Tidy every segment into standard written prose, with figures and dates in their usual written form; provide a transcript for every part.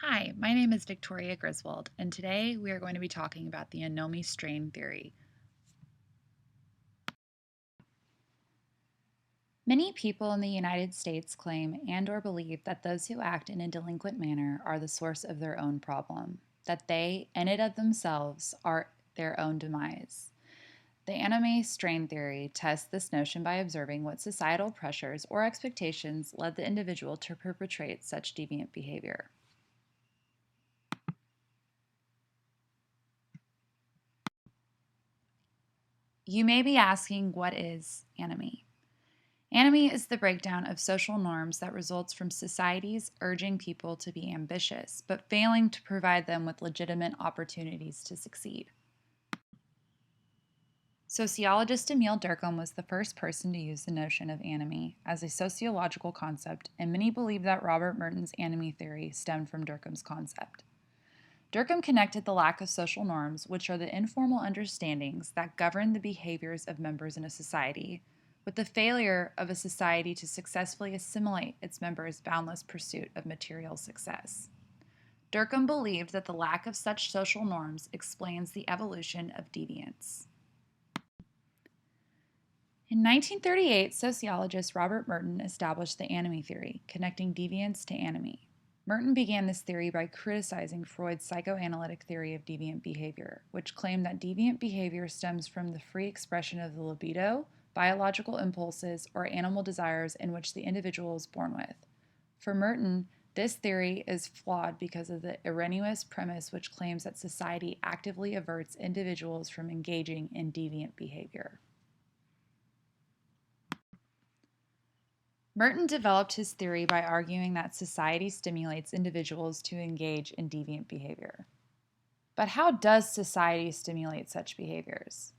Hi, my name is Victoria Griswold, and today we are going to be talking about the Anomie-Strain Theory. Many people in the United States claim and/or believe that those who act in a delinquent manner are the source of their own problem, that they, in and of themselves, are their own demise. The Anomie-Strain Theory tests this notion by observing what societal pressures or expectations led the individual to perpetrate such deviant behavior. You may be asking, what is anomie? Anomie is the breakdown of social norms that results from societies urging people to be ambitious, but failing to provide them with legitimate opportunities to succeed. Sociologist Emile Durkheim was the first person to use the notion of anomie as a sociological concept, and many believe that Robert Merton's anomie theory stemmed from Durkheim's concept. Durkheim connected the lack of social norms, which are the informal understandings that govern the behaviors of members in a society, with the failure of a society to successfully assimilate its members' boundless pursuit of material success. Durkheim believed that the lack of such social norms explains the evolution of deviance. In 1938, sociologist Robert Merton established the anomie theory, connecting deviance to anomie. Merton began this theory by criticizing Freud's psychoanalytic theory of deviant behavior, which claimed that deviant behavior stems from the free expression of the libido, biological impulses, or animal desires in which the individual is born with. For Merton, this theory is flawed because of the erroneous premise which claims that society actively averts individuals from engaging in deviant behavior. Merton developed his theory by arguing that society stimulates individuals to engage in deviant behavior. But how does society stimulate such behaviors?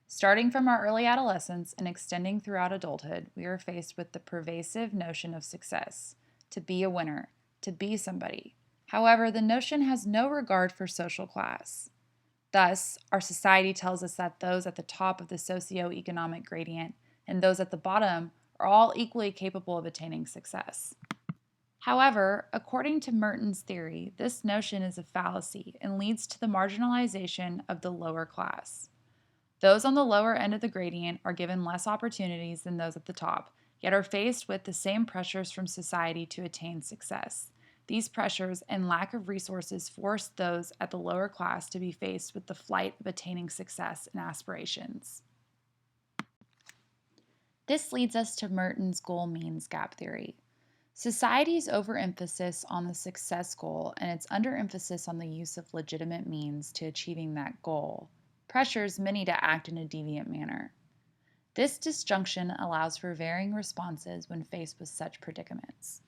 Starting from our early adolescence and extending throughout adulthood, we are faced with the pervasive notion of success, to be a winner, to be somebody. However, the notion has no regard for social class. Thus, our society tells us that those at the top of the socioeconomic gradient and those at the bottom are all equally capable of attaining success. However, according to Merton's theory, this notion is a fallacy and leads to the marginalization of the lower class. Those on the lower end of the gradient are given less opportunities than those at the top, yet are faced with the same pressures from society to attain success. These pressures and lack of resources force those at the lower class to be faced with the flight of attaining success and aspirations. This leads us to Merton's goal-means gap theory. Society's overemphasis on the success goal and its underemphasis on the use of legitimate means to achieving that goal pressures many to act in a deviant manner. This disjunction allows for varying responses when faced with such predicaments.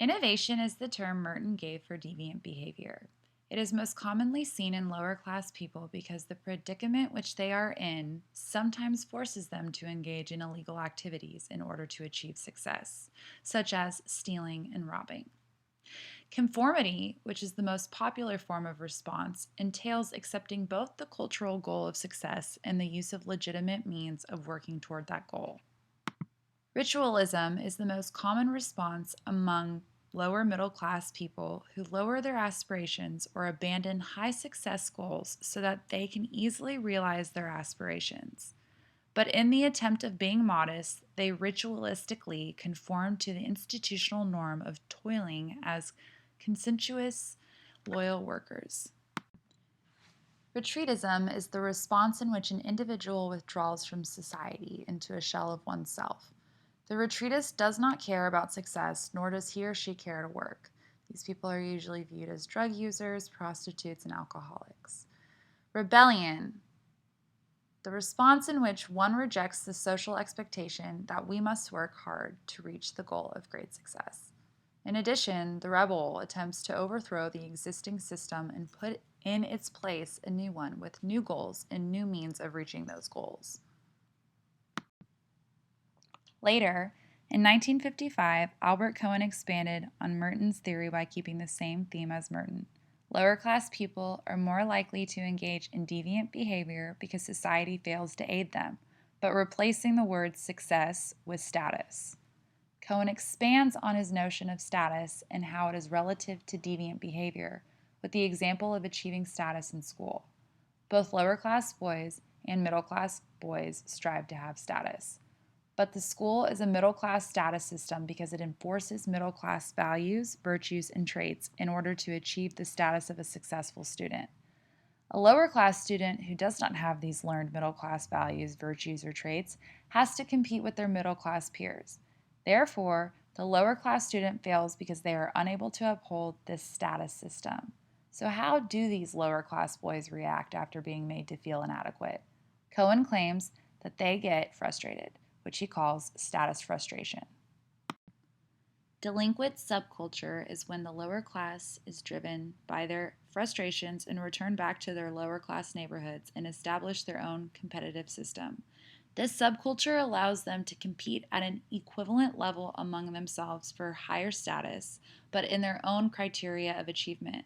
Innovation is the term Merton gave for deviant behavior. It is most commonly seen in lower class people because the predicament which they are in sometimes forces them to engage in illegal activities in order to achieve success, such as stealing and robbing. Conformity, which is the most popular form of response, entails accepting both the cultural goal of success and the use of legitimate means of working toward that goal. Ritualism is the most common response among lower middle class people who lower their aspirations or abandon high success goals so that they can easily realize their aspirations. But in the attempt of being modest, they ritualistically conform to the institutional norm of toiling as conscientious, loyal workers. Retreatism is the response in which an individual withdraws from society into a shell of oneself. The retreatist does not care about success, nor does he or she care to work. These people are usually viewed as drug users, prostitutes, and alcoholics. Rebellion, the response in which one rejects the social expectation that we must work hard to reach the goal of great success. In addition, the rebel attempts to overthrow the existing system and put in its place a new one with new goals and new means of reaching those goals. Later, in 1955, Albert Cohen expanded on Merton's theory by keeping the same theme as Merton. Lower class people are more likely to engage in deviant behavior because society fails to aid them, but replacing the word success with status. Cohen expands on his notion of status and how it is relative to deviant behavior, with the example of achieving status in school. Both lower-class boys and middle-class boys strive to have status. But the school is a middle-class status system because it enforces middle-class values, virtues, and traits in order to achieve the status of a successful student. A lower-class student who does not have these learned middle-class values, virtues, or traits has to compete with their middle-class peers. Therefore, the lower-class student fails because they are unable to uphold this status system. So how do these lower-class boys react after being made to feel inadequate? Cohen claims that they get frustrated, which he calls status frustration. Delinquent subculture is when the lower class is driven by their frustrations and return back to their lower class neighborhoods and establish their own competitive system. This subculture allows them to compete at an equivalent level among themselves for higher status, but in their own criteria of achievement.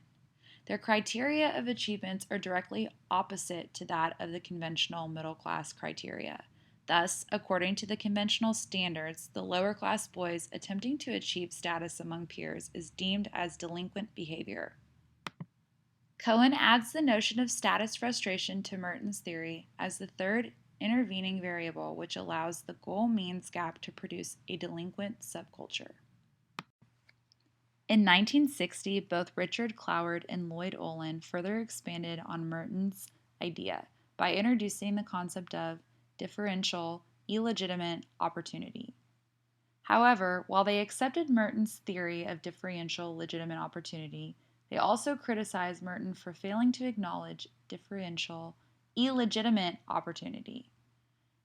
Their criteria of achievements are directly opposite to that of the conventional middle class criteria. Thus, according to the conventional standards, the lower class boys attempting to achieve status among peers is deemed as delinquent behavior. Cohen adds the notion of status frustration to Merton's theory as the third intervening variable which allows the goal-means gap to produce a delinquent subculture. In 1960, both Richard Cloward and Lloyd Olin further expanded on Merton's idea by introducing the concept of differential, illegitimate opportunity. However, while they accepted Merton's theory of differential legitimate opportunity, they also criticized Merton for failing to acknowledge differential, illegitimate opportunity.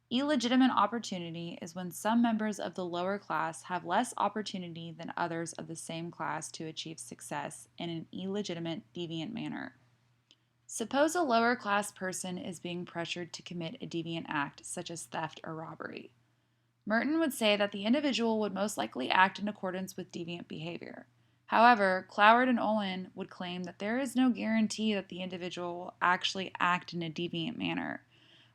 Illegitimate opportunity is when some members of the lower class have less opportunity than others of the same class to achieve success in an illegitimate, deviant manner. Suppose a lower class person is being pressured to commit a deviant act, such as theft or robbery. Merton would say that the individual would most likely act in accordance with deviant behavior. However, Cloward and Olin would claim that there is no guarantee that the individual will actually act in a deviant manner.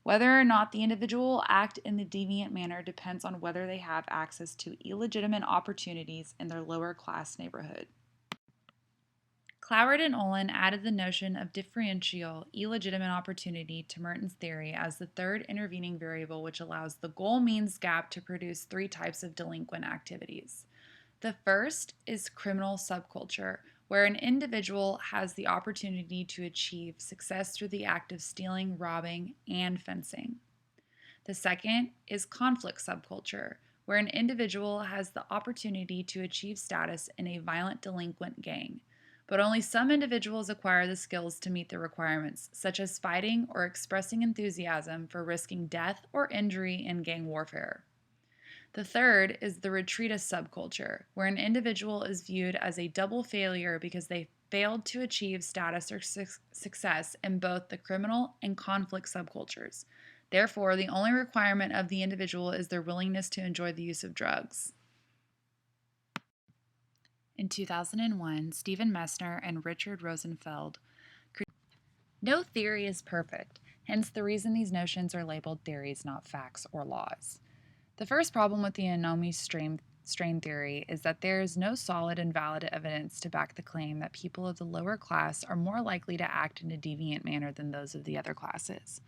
Whether or not the individual will act in the deviant manner depends on whether they have access to illegitimate opportunities in their lower class neighborhood. Cloward and Olin added the notion of differential, illegitimate opportunity to Merton's theory as the third intervening variable which allows the goal-means gap to produce three types of delinquent activities. The first is criminal subculture, where an individual has the opportunity to achieve success through the act of stealing, robbing, and fencing. The second is conflict subculture, where an individual has the opportunity to achieve status in a violent delinquent gang, but only some individuals acquire the skills to meet the requirements, such as fighting or expressing enthusiasm for risking death or injury in gang warfare. The third is the retreatist subculture, where an individual is viewed as a double failure because they failed to achieve status or success in both the criminal and conflict subcultures. Therefore, the only requirement of the individual is their willingness to enjoy the use of drugs. In 2001, Stephen Messner and Richard Rosenfeld created. No theory is perfect, hence the reason these notions are labeled theories, not facts or laws. The first problem with the Anomie-Strain Theory is that there is no solid and valid evidence to back the claim that people of the lower class are more likely to act in a deviant manner than those of the other classes.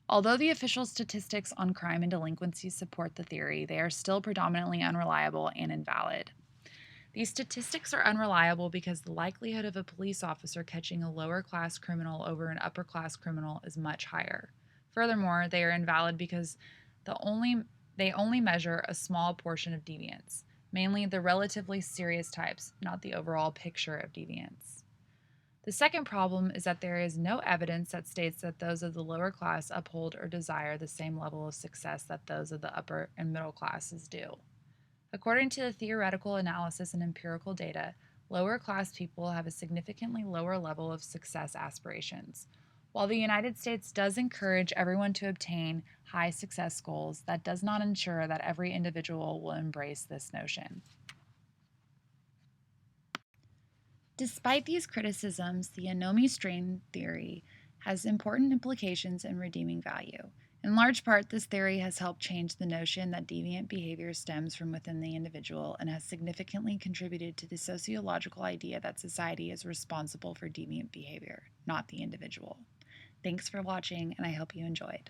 Although the official statistics on crime and delinquency support the theory, they are still predominantly unreliable and invalid. These statistics are unreliable because the likelihood of a police officer catching a lower class criminal over an upper class criminal is much higher. Furthermore, they are invalid because they only measure a small portion of deviance, mainly the relatively serious types, not the overall picture of deviance. The second problem is that there is no evidence that states that those of the lower class uphold or desire the same level of success that those of the upper and middle classes do. According to the theoretical analysis and empirical data, lower class people have a significantly lower level of success aspirations. While the United States does encourage everyone to obtain high success goals, that does not ensure that every individual will embrace this notion. Despite these criticisms, the Anomie-Strain Theory has important implications and redeeming value. In large part, this theory has helped change the notion that deviant behavior stems from within the individual and has significantly contributed to the sociological idea that society is responsible for deviant behavior, not the individual. Thanks for watching, and I hope you enjoyed.